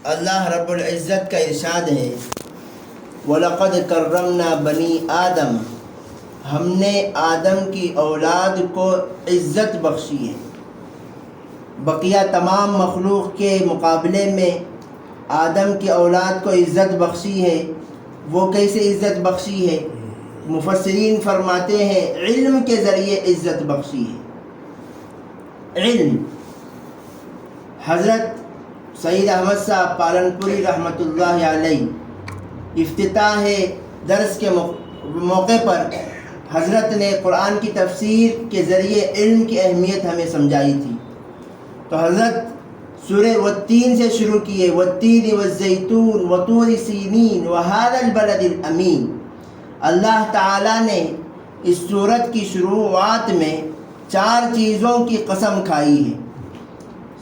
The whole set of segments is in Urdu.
اللہ رب العزت کا ارشاد ہے وَلَقَدْ كَرَّمْنَا بَنِي آدم، ہم نے آدم کی اولاد کو عزت بخشی ہے۔ بقیہ تمام مخلوق کے مقابلے میں آدم کی اولاد کو عزت بخشی ہے۔ وہ کیسے عزت بخشی ہے؟ مفسرین فرماتے ہیں علم کے ذریعے عزت بخشی ہے۔ علم۔ حضرت سید احمد صاحب پالنپوری رحمۃ اللہ علیہ افتتاح درس کے موقع پر حضرت نے قرآن کی تفسیر کے ذریعے علم کی اہمیت ہمیں سمجھائی تھی۔ تو حضرت سورہ والتین سے شروع کیے، والتین والزیتون وطور سینین وہذا البلد الامین۔ اللہ تعالیٰ نے اس سورت کی شروعات میں 4 چیزوں کی قسم کھائی ہے۔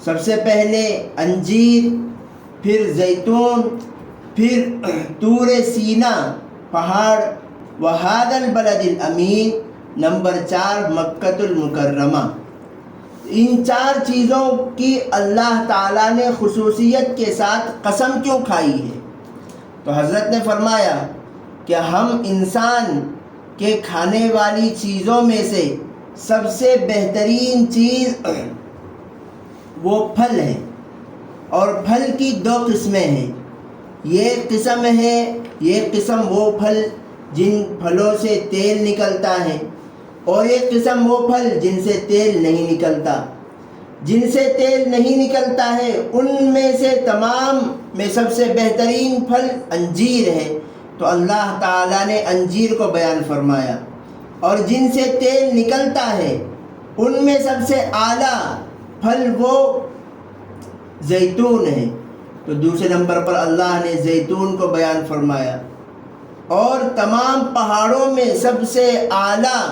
سب سے پہلے انجیر، پھر زیتون، پھر طور سینا پہاڑ، وہذا البلد الامین، نمبر 4 مکۃ المکرمہ۔ ان 4 چیزوں کی اللہ تعالیٰ نے خصوصیت کے ساتھ قسم کیوں کھائی ہے؟ تو حضرت نے فرمایا کہ ہم انسان کے کھانے والی چیزوں میں سے سب سے بہترین چیز وہ پھل ہے، اور پھل کی 2 قسمیں ہیں۔ یہ قسم وہ پھل جن پھلوں سے تیل نکلتا ہے، اور ایک قسم وہ پھل جن سے تیل نہیں نکلتا۔ جن سے تیل نہیں نکلتا ہے ان میں سے تمام میں سب سے بہترین پھل انجیر ہے، تو اللہ تعالیٰ نے انجیر کو بیان فرمایا۔ اور جن سے تیل نکلتا ہے ان میں سب سے اعلیٰ پھل وہ زیتون ہے، تو دوسرے نمبر پر اللہ نے زیتون کو بیان فرمایا۔ اور تمام پہاڑوں میں سب سے اعلیٰ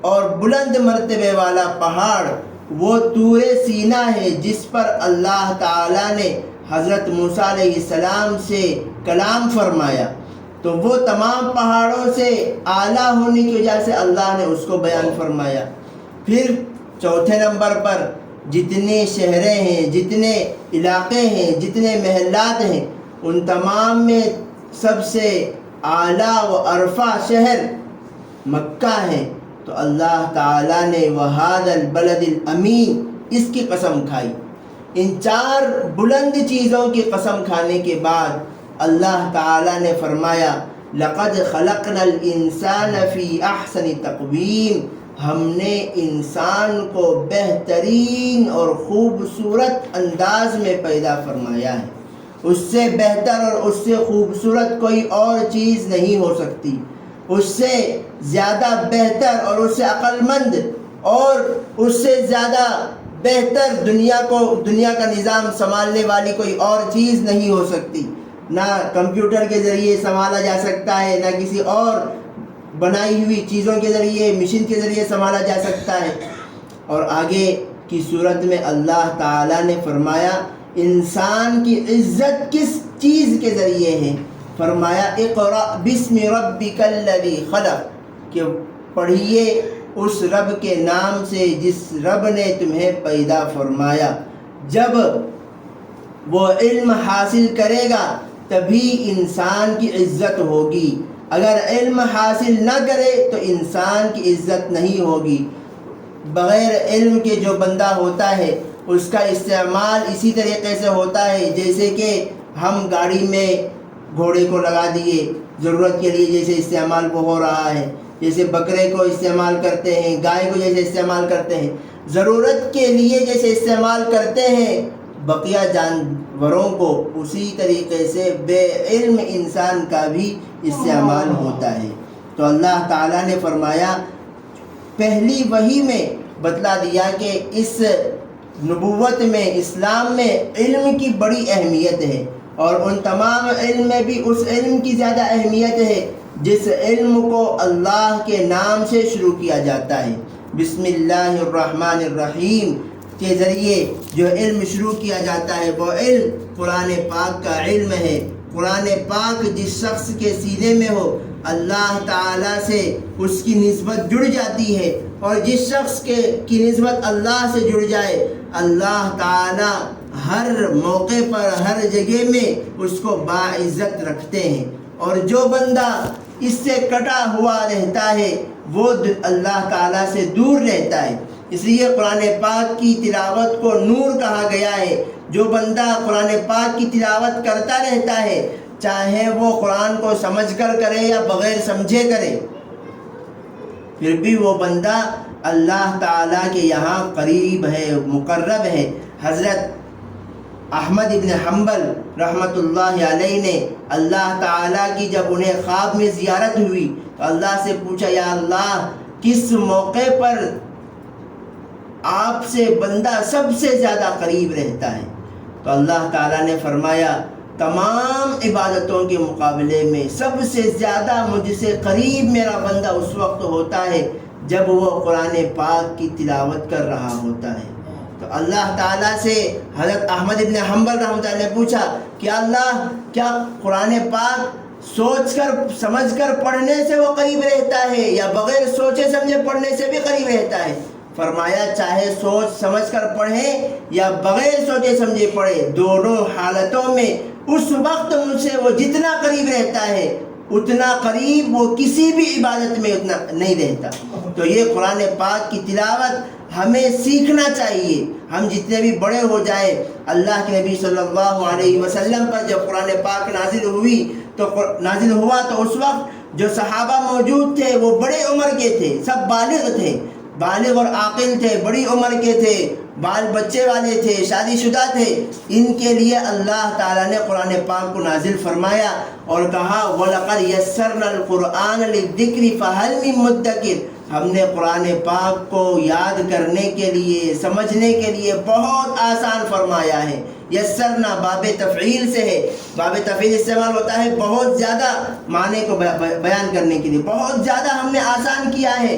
اور بلند مرتبے والا پہاڑ وہ طور سینا ہے، جس پر اللہ تعالیٰ نے حضرت موسیٰ علیہ السلام سے کلام فرمایا۔ تو وہ تمام پہاڑوں سے اعلیٰ ہونے کی وجہ سے اللہ نے اس کو بیان فرمایا۔ پھر چوتھے نمبر پر جتنے شہریں ہیں، جتنے علاقے ہیں، جتنے محلات ہیں، ان تمام میں سب سے اعلیٰ و ارفع شہر مکہ ہے، تو اللہ تعالیٰ نے وہذا البلد الامین اس کی قسم کھائی۔ ان 4 بلند چیزوں کی قسم کھانے کے بعد اللہ تعالیٰ نے فرمایا لقد خلقنا الانسان فی احسن تقویم، ہم نے انسان کو بہترین اور خوبصورت انداز میں پیدا فرمایا ہے۔ اس سے بہتر اور اس سے خوبصورت کوئی اور چیز نہیں ہو سکتی۔ اس سے زیادہ بہتر اور اس سے عقل مند اور اس سے زیادہ بہتر دنیا کا نظام سنبھالنے والی کوئی اور چیز نہیں ہو سکتی۔ نہ کمپیوٹر کے ذریعے سنبھالا جا سکتا ہے، نہ کسی اور بنائی ہوئی چیزوں کے ذریعے، مشین کے ذریعے سنبھالا جا سکتا ہے۔ اور آگے کی صورت میں اللہ تعالیٰ نے فرمایا انسان کی عزت کس چیز کے ذریعے ہے؟ فرمایا اقرأ بسم ربک الذی خلق، کہ پڑھیے اس رب کے نام سے جس رب نے تمہیں پیدا فرمایا۔ جب وہ علم حاصل کرے گا تبھی انسان کی عزت ہوگی، اگر علم حاصل نہ کرے تو انسان کی عزت نہیں ہوگی۔ بغیر علم کے جو بندہ ہوتا ہے اس کا استعمال اسی طریقے سے ہوتا ہے جیسے کہ ہم گاڑی میں گھوڑے کو لگا دیے، ضرورت کے لیے جیسے استعمال وہ ہو رہا ہے، جیسے بکرے کو استعمال کرتے ہیں، گائے کو جیسے استعمال کرتے ہیں، ضرورت کے لیے جیسے استعمال کرتے ہیں بقیہ جانوروں کو، اسی طریقے سے بے علم انسان کا بھی استعمال ہوتا ہے۔ تو اللہ تعالیٰ نے فرمایا پہلی وحی میں بتلا دیا کہ اس نبوت میں، اسلام میں علم کی بڑی اہمیت ہے، اور ان تمام علم میں بھی اس علم کی زیادہ اہمیت ہے جس علم کو اللہ کے نام سے شروع کیا جاتا ہے۔ بسم اللہ الرحمن الرحیم کے ذریعے جو علم شروع کیا جاتا ہے وہ علم قرآن پاک کا علم ہے۔ قرآن پاک جس شخص کے سینے میں ہو اللہ تعالیٰ سے اس کی نسبت جڑ جاتی ہے، اور جس شخص کی نسبت اللہ سے جڑ جائے اللہ تعالیٰ ہر موقع پر ہر جگہ میں اس کو باعزت رکھتے ہیں، اور جو بندہ اس سے کٹا ہوا رہتا ہے وہ اللہ تعالیٰ سے دور رہتا ہے۔ اس لیے قرآن پاک کی تلاوت کو نور کہا گیا ہے۔ جو بندہ قرآن پاک کی تلاوت کرتا رہتا ہے، چاہے وہ قرآن کو سمجھ کر کرے یا بغیر سمجھے کرے، پھر بھی وہ بندہ اللہ تعالیٰ کے یہاں قریب ہے، مقرب ہے۔ حضرت احمد ابن حنبل رحمۃ اللہ علیہ نے اللہ تعالیٰ کی جب انہیں خواب میں زیارت ہوئی تو اللہ سے پوچھا، یا اللہ کس موقع پر آپ سے بندہ سب سے زیادہ قریب رہتا ہے؟ تو اللہ تعالیٰ نے فرمایا، تمام عبادتوں کے مقابلے میں سب سے زیادہ مجھ سے قریب میرا بندہ اس وقت ہوتا ہے جب وہ قرآن پاک کی تلاوت کر رہا ہوتا ہے۔ تو اللہ تعالیٰ سے حضرت احمد ابن حنبل رحمۃ اللہ نے پوچھا کہ اللہ کیا قرآن پاک سوچ کر سمجھ کر پڑھنے سے وہ قریب رہتا ہے یا بغیر سوچے سمجھے پڑھنے سے بھی قریب رہتا ہے؟ فرمایا چاہے سوچ سمجھ کر پڑھے یا بغیر سوچے سمجھے پڑھے، دونوں حالتوں میں اس وقت مجھ سے وہ جتنا قریب رہتا ہے اتنا قریب وہ کسی بھی عبادت میں اتنا نہیں رہتا۔ تو یہ قرآن پاک کی تلاوت ہمیں سیکھنا چاہیے۔ ہم جتنے بھی بڑے ہو جائیں، اللہ کے نبی صلی اللہ علیہ وسلم پر جب قرآن پاک نازل ہوا تو اس وقت جو صحابہ موجود تھے وہ بڑے عمر کے تھے، سب بالغ تھے، بالغ اور عاقل تھے، بڑی عمر کے تھے، بال بچے والے تھے، شادی شدہ تھے۔ ان کے لیے اللہ تعالیٰ نے قرآن پاک کو نازل فرمایا اور کہا وَلَقَدْ يَسَّرْنَا الْقُرْآنَ لِلذِّكْرِ فَهَلْ مِن مُدَّكِرٍ۔ ہم نے قرآن پاک کو یاد کرنے کے لیے، سمجھنے کے لیے بہت آسان فرمایا ہے۔ یسرنا باب تفعیل سے ہے، باب تفعیل استعمال ہوتا ہے بہت زیادہ معنی کو بیان کرنے کے لیے، بہت زیادہ ہم نے آسان کیا ہے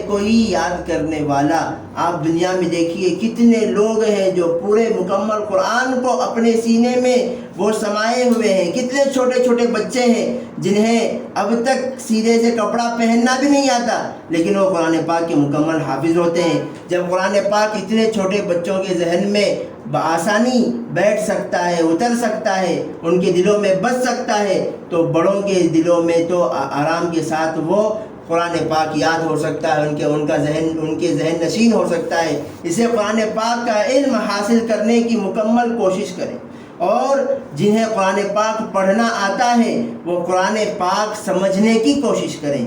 کوئی یاد کرنے والا؟ آپ دنیا میں دیکھیے کتنے لوگ ہیں جو پورے مکمل قرآن کو اپنے سینے میں وہ سمائے ہوئے ہیں، کتنے چھوٹے چھوٹے بچے ہیں جنہیں اب تک سیدھے سے کپڑا پہننا بھی نہیں آتا، لیکن وہ قرآن پاک کے مکمل حافظ ہوتے ہیں۔ جب قرآن پاک اتنے چھوٹے بچوں کے ذہن میں بآسانی بیٹھ سکتا ہے، اتر سکتا ہے، ان کے دلوں میں بس سکتا ہے، تو بڑوں کے دلوں میں تو آرام کے ساتھ وہ قرآن پاک یاد ہو سکتا ہے، ان کے ذہن نشین ہو سکتا ہے۔ اسے قرآن پاک کا علم حاصل کرنے کی مکمل کوشش کریں، اور جنہیں قرآن پاک پڑھنا آتا ہے وہ قرآن پاک سمجھنے کی کوشش کریں۔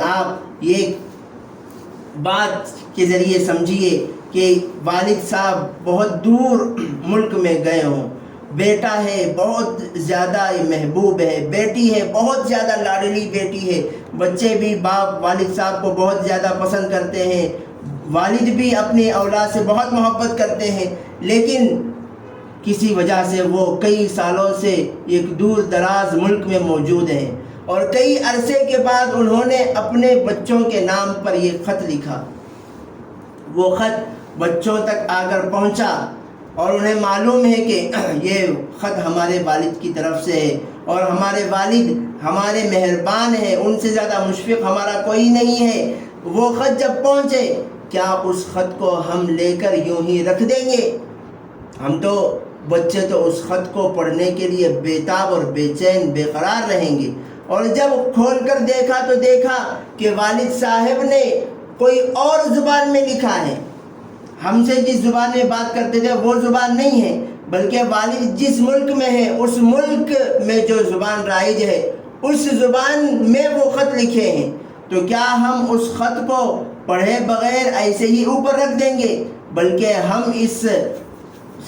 آپ یہ بات کے ذریعے سمجھیے کہ والد صاحب بہت دور ملک میں گئے ہوں، بیٹا ہے بہت زیادہ محبوب ہے، بیٹی ہے بہت زیادہ لاڈلی بیٹی ہے، بچے بھی باپ والد صاحب کو بہت زیادہ پسند کرتے ہیں، والد بھی اپنی اولاد سے بہت محبت کرتے ہیں، لیکن کسی وجہ سے وہ کئی سالوں سے ایک دور دراز ملک میں موجود ہیں، اور کئی عرصے کے بعد انہوں نے اپنے بچوں کے نام پر یہ خط لکھا۔ وہ خط بچوں تک آ کر پہنچا اور انہیں معلوم ہے کہ یہ خط ہمارے والد کی طرف سے ہے، اور ہمارے والد ہمارے مہربان ہیں، ان سے زیادہ مشفق ہمارا کوئی نہیں ہے۔ وہ خط جب پہنچے، کیا اس خط کو ہم لے کر یوں ہی رکھ دیں گے؟ ہم تو بچے تو اس خط کو پڑھنے کے لیے بےتاب اور بے چین بے قرار رہیں گے۔ اور جب کھول کر دیکھا تو دیکھا کہ والد صاحب نے کوئی اور زبان میں لکھا ہے، ہم سے جس زبان میں بات کرتے تھے وہ زبان نہیں ہے، بلکہ والد جس ملک میں ہے اس ملک میں جو زبان رائج ہے اس زبان میں وہ خط لکھے ہیں۔ تو کیا ہم اس خط کو پڑھے بغیر ایسے ہی اوپر رکھ دیں گے؟ بلکہ ہم اس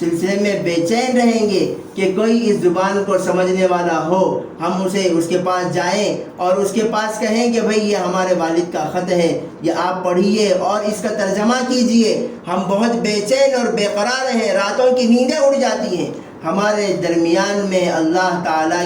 سلسلے میں بے چین رہیں گے کہ کوئی اس زبان کو سمجھنے والا ہو، ہم اس کے پاس جائیں اور اس کے پاس کہیں کہ بھئی یہ ہمارے والد کا خط ہے، یہ آپ پڑھیے اور اس کا ترجمہ کیجئے۔ ہم بہت بے چین اور بے قرار ہیں، راتوں کی نیندیں اڑ جاتی ہیں۔ ہمارے درمیان میں اللہ تعالیٰ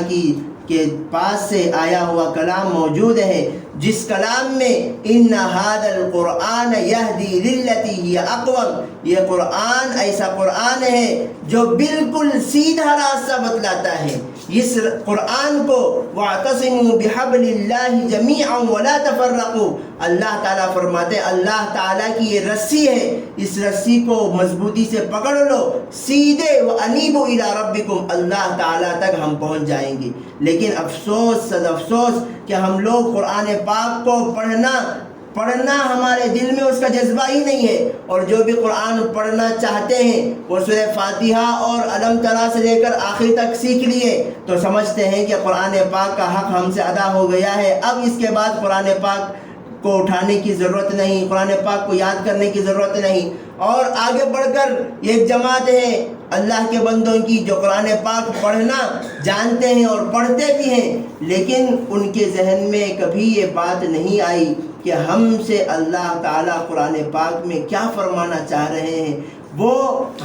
کے پاس سے آیا ہوا کلام موجود ہے، جس کلام میں ان ھذا القرآن یہدی للتی ہی اقوم، یہ قرآن ایسا قرآن ہے جو بالکل سیدھا راستہ بتلاتا ہے، اس قرآن کو وَاعْتَصِمُوا بِحَبْلِ اللَّهِ جَمِيعًا وَلَا تَفَرَّقُوا، اللہ تعالیٰ فرماتے ہیں اللہ تعالیٰ کی یہ رسی ہے، اس رسی کو مضبوطی سے پکڑ لو، سیدھے وَأَنِيبُوا إِلَىٰ رَبِّكُمْ، اللہ تعالیٰ تک ہم پہنچ جائیں گے۔ لیکن افسوس صد افسوس کہ ہم لوگ قرآن پاک کو پڑھنا ہمارے دل میں اس کا جذبہ ہی نہیں ہے، اور جو بھی قرآن پڑھنا چاہتے ہیں وہ سورہ فاتحہ اور علم ترا سے لے کر آخر تک سیکھ لیے تو سمجھتے ہیں کہ قرآن پاک کا حق ہم سے ادا ہو گیا ہے، اب اس کے بعد قرآن پاک کو اٹھانے کی ضرورت نہیں، قرآن پاک کو یاد کرنے کی ضرورت نہیں۔ اور آگے بڑھ کر ایک جماعت ہے اللہ کے بندوں کی جو قرآن پاک پڑھنا جانتے ہیں اور پڑھتے بھی ہیں، لیکن ان کے ذہن میں کبھی یہ بات نہیں آئی کہ ہم سے اللہ تعالیٰ قرآن پاک میں کیا فرمانا چاہ رہے ہیں، وہ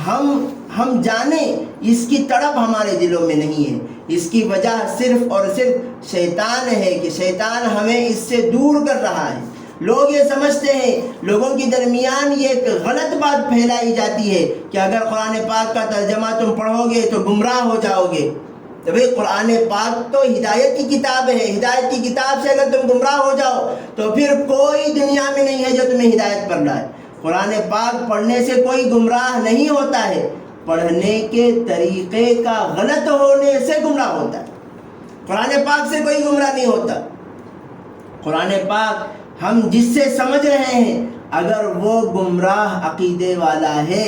ہم جانیں، اس کی تڑپ ہمارے دلوں میں نہیں ہے۔ اس کی وجہ صرف اور صرف شیطان ہے کہ شیطان ہمیں اس سے دور کر رہا ہے۔ لوگ یہ سمجھتے ہیں، لوگوں کے درمیان یہ ایک غلط بات پھیلائی جاتی ہے کہ اگر قرآن پاک کا ترجمہ تم پڑھو گے تو گمراہ ہو جاؤ گے۔ تو بھئی قرآن پاک تو ہدایت کی کتاب ہے، ہدایت کی کتاب سے اگر تم گمراہ ہو جاؤ تو پھر کوئی دنیا میں نہیں ہے جو تمہیں ہدایت پر لائے۔ قرآن پاک پڑھنے سے کوئی گمراہ نہیں ہوتا ہے، پڑھنے کے طریقے کا غلط ہونے سے گمراہ ہوتا ہے۔ قرآن پاک سے کوئی گمراہ نہیں ہوتا۔ قرآن پاک ہم جس سے سمجھ رہے ہیں اگر وہ گمراہ عقیدے والا ہے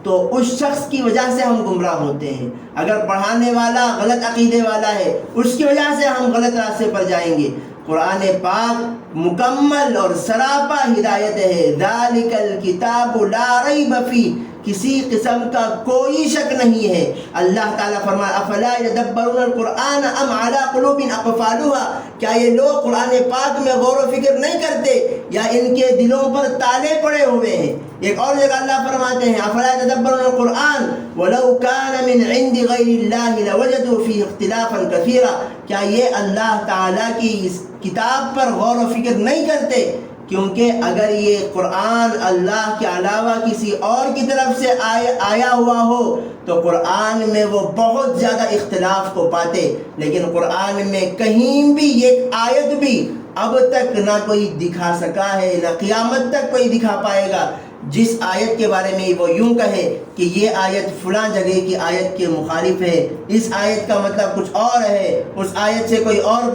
تو اس شخص کی وجہ سے ہم گمراہ ہوتے ہیں، اگر پڑھانے والا غلط عقیدے والا ہے اس کی وجہ سے ہم غلط راستے پر جائیں گے۔ قرآن پاک مکمل اور سراپا ہدایت ہے، ذالک الکتاب لا ریب فیہ، کسی قسم کا کوئی شک نہیں ہے۔ اللہ تعالیٰ فرمایا افلا یدبرون القرآن ام علی قلوب اقفالها، کیا یہ لوگ قرآن پاک میں غور و فکر نہیں کرتے یا ان کے دلوں پر تالے پڑے ہوئے ہیں؟ ایک اور جگہ اللہ فرماتے ہیں افلا یدبرون القرآن ولو کان من عند غیر اللہ لوجدوا فیہ اختلافا کثیرا، کیا یہ اللہ تعالیٰ کی اس کتاب پر غور و فکر نہیں کرتے؟ کیونکہ اگر یہ قرآن اللہ کے علاوہ کسی اور کی طرف سے آیا ہوا ہو تو قرآن میں وہ بہت زیادہ اختلاف کو پاتے، لیکن قرآن میں کہیں بھی ایک آیت بھی اب تک نہ کوئی دکھا سکا ہے، نہ قیامت تک کوئی دکھا پائے گا جس آیت کے بارے میں وہ یوں کہے کہ یہ آیت فلاں جگہ کی آیت کے مخالف ہے، اس آیت کا مطلب کچھ اور ہے، اس آیت سے کوئی اور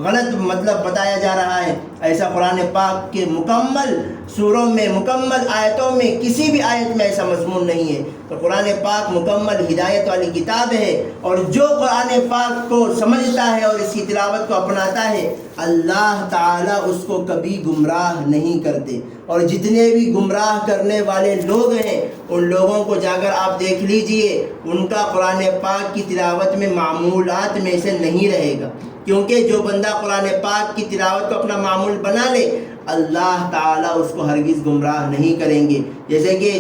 غلط مطلب بتایا جا رہا ہے۔ ایسا قرآن پاک کے مکمل سوروں میں، مکمل آیتوں میں کسی بھی آیت میں ایسا مضمون نہیں ہے۔ تو قرآن پاک مکمل ہدایت والی کتاب ہے، اور جو قرآن پاک کو سمجھتا ہے اور اس کی تلاوت کو اپناتا ہے اللہ تعالیٰ اس کو کبھی گمراہ نہیں کرتے۔ اور جتنے بھی گمراہ کرنے والے لوگ ہیں ان لوگوں کو جا کر آپ دیکھ لیجئے، ان کا قرآن پاک کی تلاوت میں معمولات میں سے نہیں رہے گا، کیونکہ جو بندہ قرآن پاک کی تلاوت کو اپنا معمول بنا لے اللہ تعالیٰ اس کو ہرگز گمراہ نہیں کریں گے۔ جیسے کہ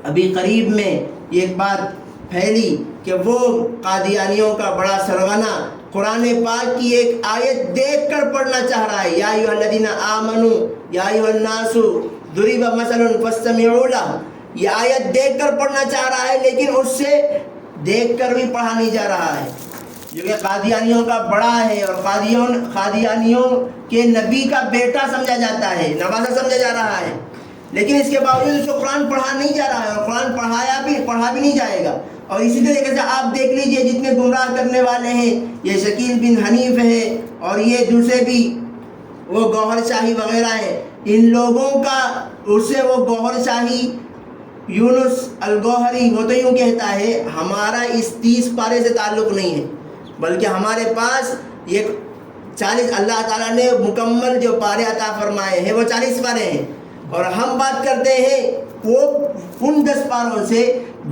ابھی قریب میں ایک بات پھیلی کہ وہ قادیانیوں کا بڑا سرغنہ قرآن پاک کی ایک آیت دیکھ کر پڑھنا چاہ رہا ہے، یا ایھا الذین آمنوا یا ایھا الناس ضرب مثل فاستمعوا لہ، یہ آیت دیکھ کر پڑھنا چاہ رہا ہے لیکن اس سے دیکھ کر بھی پڑھا نہیں جا رہا ہے، جو کہ قادیانیوں کا بڑا ہے اور قادیانیوں کے نبی کا بیٹا سمجھا جاتا ہے، نوازا سمجھا جا رہا ہے، لیکن اس کے باوجود اس کو قرآن پڑھا نہیں جا رہا ہے اور قرآن پڑھا بھی نہیں جائے گا۔ اور اسی طریقے سے آپ دیکھ لیجئے جتنے گمراہ کرنے والے ہیں، یہ شکیل بن حنیف ہے اور یہ دوسرے بھی وہ گوہر شاہی وغیرہ ہیں، ان لوگوں کا اس سے وہ گوہر شاہی یونس الگوہری وہ تو یوں کہتا ہے ہمارا اس 30 پارے سے تعلق نہیں ہے، بلکہ ہمارے پاس یہ 40 اللہ تعالیٰ نے مکمل جو پارے عطا فرمائے ہیں وہ 40 پارے ہیں، اور ہم بات کرتے ہیں وہ ان 10 پاروں سے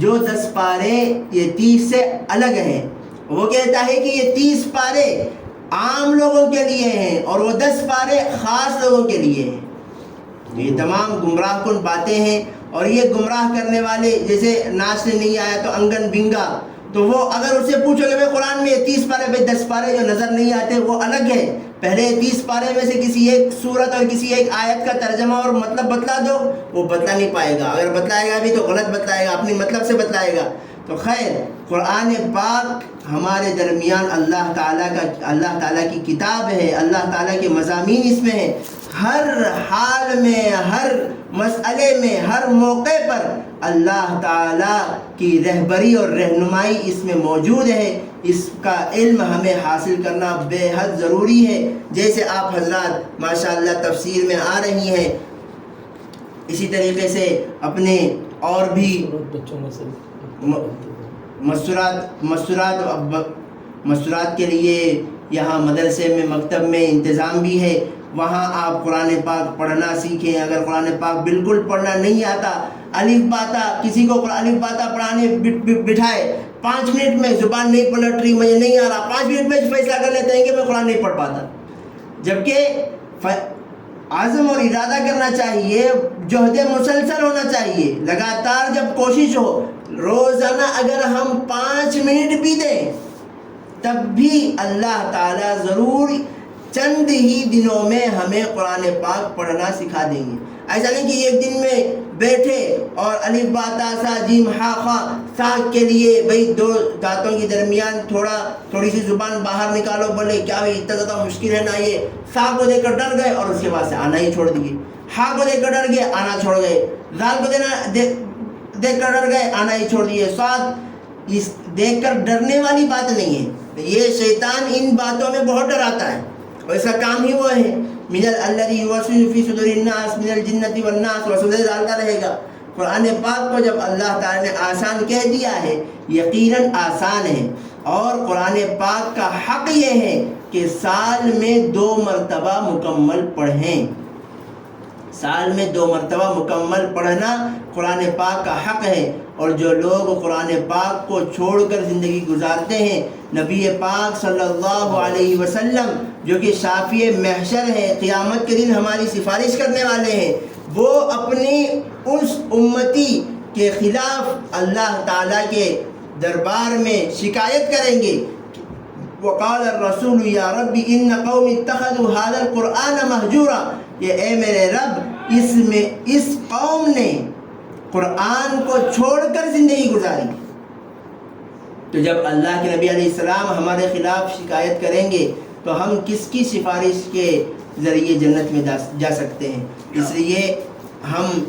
جو 10 پارے یہ 30 سے الگ ہیں۔ وہ کہتا ہے کہ یہ 30 پارے عام لوگوں کے لیے ہیں اور وہ 10 پارے خاص لوگوں کے لیے ہیں۔ یہ تمام گمراہ کن باتیں ہیں، اور یہ گمراہ کرنے والے جیسے ناچنے نہیں آیا تو انگن بنگا، تو وہ اگر اسے پوچھو کہ قرآن میں 30 پارے بھائی 10 پارے جو نظر نہیں آتے وہ الگ ہے، پہلے 30 پارے میں سے کسی ایک سورت اور کسی ایک آیت کا ترجمہ اور مطلب بتلا دو، وہ بتلا نہیں پائے گا، اگر بتلائے گا بھی تو غلط بتلائے گا، اپنی مطلب سے بتلائے گا۔ تو خیر قرآن پاک ہمارے درمیان اللہ تعالیٰ کی کتاب ہے، اللہ تعالیٰ کے مضامین اس میں ہیں، ہر حال میں، ہر مسئلے میں، ہر موقع پر اللہ تعالیٰ کی رہبری اور رہنمائی اس میں موجود ہے۔ اس کا علم ہمیں حاصل کرنا بے حد ضروری ہے۔ جیسے آپ حضرات ماشاءاللہ تفسیر میں آ رہی ہیں، اسی طریقے سے اپنے اور بھی مستورات کے لیے یہاں مدرسے میں، مکتب میں انتظام بھی ہے، وہاں آپ قرآن پاک پڑھنا سیکھیں۔ اگر قرآن پاک بالکل پڑھنا نہیں آتا، الف باتا، کسی کو الف باتا پڑھانے بٹھائے، 5 منٹ میں زبان نہیں پلٹ رہی، مجھے نہیں آ رہا، 5 منٹ میں فیصلہ کر لیتے ہیں کہ میں قرآن نہیں پڑھ پاتا، جبکہ عزم اور ارادہ کرنا چاہیے، جہد مسلسل ہونا چاہیے، لگاتار جب کوشش ہو، روزانہ اگر ہم 5 منٹ بھی دیں تب بھی اللہ تعالیٰ ضرور چند ہی دنوں میں ہمیں قرآن پاک پڑھنا سکھا دیں گے۔ ایسا نہیں کہ ایک دن میں بیٹھے اور الف با تا سا جیم ہا خا سا کے لیے بھئی 2 دانتوں کے درمیان تھوڑی سی زبان باہر نکالو، بولے کیا بھئی اتنا زیادہ مشکل ہے نا، یہ سا کو دیکھ کر ڈر گئے اور اس کے بعد سے آنا ہی چھوڑ دیے، ہا کو دیکھ کر ڈر گئے آنا چھوڑ گئے، زال کو دیکھ کر ڈر گئے آنا ہی چھوڑ دیے۔ سواد اس دیکھ کر ڈرنے والی بات نہیں ہے، یہ شیطان ان باتوں میں بہت ڈراتا ہے، اور اس کا کام ہی وہ ہے، من الذی یوسوس فی صدور الناس من الجنۃ والناس، وسوسے ڈالتا رہے گا۔ قرآن پاک کو جب اللہ تعالیٰ نے آسان کہہ دیا ہے، یقیناً آسان ہے، اور قرآن پاک کا حق یہ ہے کہ سال میں 2 مرتبہ مکمل پڑھیں، سال میں 2 مرتبہ مکمل پڑھنا قرآن پاک کا حق ہے۔ اور جو لوگ قرآن پاک کو چھوڑ کر زندگی گزارتے ہیں، نبی پاک صلی اللہ علیہ وسلم جو کہ شافع محشر ہے، قیامت کے دن ہماری سفارش کرنے والے ہیں، وہ اپنی اس امتی کے خلاف اللہ تعالیٰ کے دربار میں شکایت کریں گے، وقال الرسول یا رب ان قوم اتخذوا هذا القرآن مہجورا، کہ اے میرے رب اس قوم نے قرآن کو چھوڑ کر زندگی گزاری۔ تو جب اللہ کے نبی علیہ السلام ہمارے خلاف شکایت کریں گے تو ہم کس کی سفارش کے ذریعے جنت میں جا سکتے ہیں؟ اس لیے ہم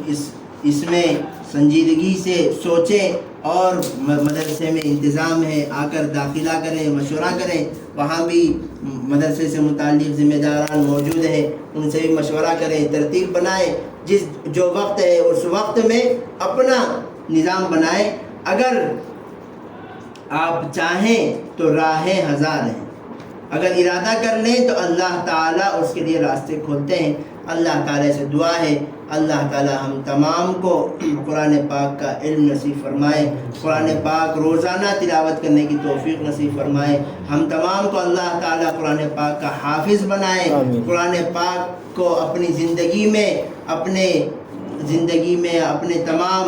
اس میں سنجیدگی سے سوچیں، اور مدرسے میں انتظام ہے، آ کر داخلہ کریں، مشورہ کریں، وہاں بھی مدرسے سے متعلق ذمہ داران موجود ہیں، ان سے بھی مشورہ کریں، ترتیب بنائیں، جو وقت ہے اس وقت میں اپنا نظام بنائیں۔ اگر آپ چاہیں تو راہیں ہزار ہیں، اگر ارادہ کر لیں تو اللہ تعالیٰ اس کے لیے راستے کھولتے ہیں۔ اللہ تعالیٰ سے دعا ہے اللہ تعالیٰ ہم تمام کو قرآن پاک کا علم نصیب فرمائے، قرآن پاک روزانہ تلاوت کرنے کی توفیق نصیب فرمائے، ہم تمام کو اللہ تعالیٰ قرآن پاک کا حافظ بنائے، قرآن پاک کو اپنی زندگی میں اپنے تمام